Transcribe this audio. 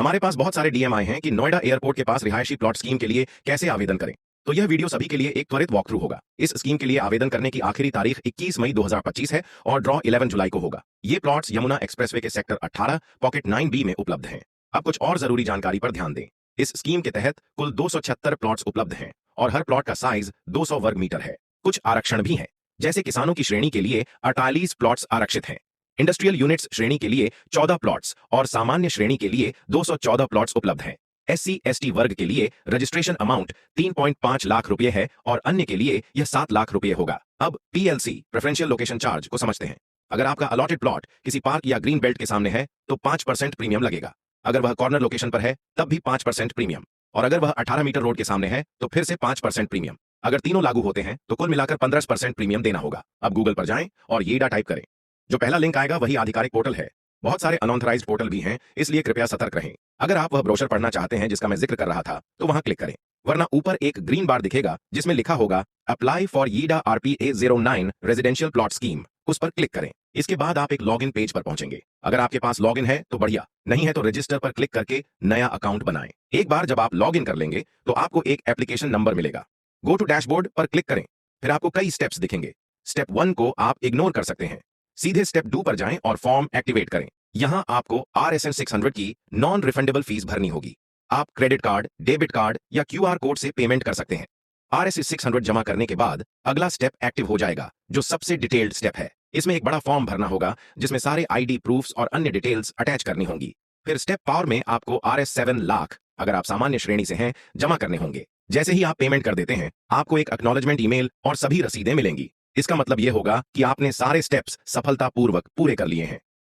हमारे पास बहुत सारे डीएमआई हैं कि नोएडा एयरपोर्ट के पास रिहायशी प्लॉट स्कीम के लिए कैसे आवेदन करें। तो यह वीडियो सभी के लिए एक त्वरित वॉकथ्रू होगा। इस स्कीम के लिए आवेदन करने की आखिरी तारीख 21 मई 2025 है और ड्रॉ 11 जुलाई को होगा। ये प्लॉट्स यमुना एक्सप्रेसवे के सेक्टर 18 पॉकेट 9B में उपलब्ध हैं। अब कुछ और जरूरी जानकारी पर ध्यान दें। इस स्कीम के तहत कुल 276 प्लॉट्स उपलब्ध हैं और हर प्लॉट का साइज 200 वर्ग मीटर है। कुछ आरक्षण भी हैं, जैसे किसानों की श्रेणी के लिए 48 प्लॉट्स आरक्षित हैं। इंडस्ट्रियल यूनिट्स श्रेणी के लिए 14 प्लॉट्स और सामान्य श्रेणी के लिए 214 प्लॉट्स उपलब्ध हैं। SC/ST वर्ग के लिए रजिस्ट्रेशन अमाउंट 3.5 लाख रुपए है और अन्य के लिए यह 7 लाख रुपए होगा। अब PLC प्रेफरेंशियल लोकेशन चार्ज को समझते हैं। अगर आपका अलॉटेड प्लॉट किसी पार्क या ग्रीन बेल्ट के सामने है तो 5% प्रीमियम लगेगा। अगर वह कॉर्नर लोकेशन पर है तब भी 5% प्रीमियम, और अगर वह 18 मीटर रोड के सामने है तो फिर से 5% प्रीमियम। अगर तीनों लागू होते हैं तो कुल मिलाकर 15% प्रीमियम देना होगा। अब गूगल पर जाएं और येडा टाइप करें। जो पहला लिंक आएगा वही आधिकारिक पोर्टल है। बहुत सारे अनऑथराइज्ड पोर्टल भी हैं, इसलिए कृपया सतर्क रहें। अगर आप वह ब्रोशर पढ़ना चाहते हैं जिसका मैं जिक्र कर रहा था तो वहां क्लिक करें, वरना ऊपर एक ग्रीन बार दिखेगा जिसमें लिखा होगा अप्लाई फॉर येडा RPA 09 रेजिडेंशियल प्लॉट स्कीम। उस पर क्लिक करें। इसके बाद आप एक लॉगिन पेज पर पहुंचेंगे। अगर आपके पास लॉगिन है तो बढ़िया, नहीं है तो रजिस्टर पर क्लिक करके नया अकाउंट बनाएं। एक बार जब आप लॉगिन कर लेंगे तो आपको एक एप्लीकेशन नंबर मिलेगा। गो टू डैशबोर्ड पर क्लिक करें। फिर आपको कई स्टेप्स दिखेंगे। स्टेप 1 को आप इग्नोर कर सकते हैं। सीधे स्टेप 2 पर जाएं और फॉर्म एक्टिवेट करें। यहां आपको RSN 600 की नॉन रिफंडेबल फीस भरनी होगी। आप क्रेडिट कार्ड, डेबिट कार्ड या QR कोड से पेमेंट कर सकते हैं। RSS 600 जमा करने के बाद अगला स्टेप एक्टिव हो जाएगा, जो सबसे डिटेल्ड स्टेप है। इसमें एक बड़ा फॉर्म भरना होगा जिसमें सारे ID प्रूफ्स और अन्य डिटेल्स अटैच करनी होंगी। फिर स्टेप 4 में आपको RS7 लाख, अगर आप सामान्य श्रेणी से हैं, जमा करने होंगे। जैसे ही आप पेमेंट कर देते हैं आपको एक एक्नॉलेजमेंट ईमेल और सभी रसीदें मिलेंगी। इसका मतलब यह होगा कि आपने सारे स्टेप्स सफलतापूर्वक पूरे कर लिए हैं।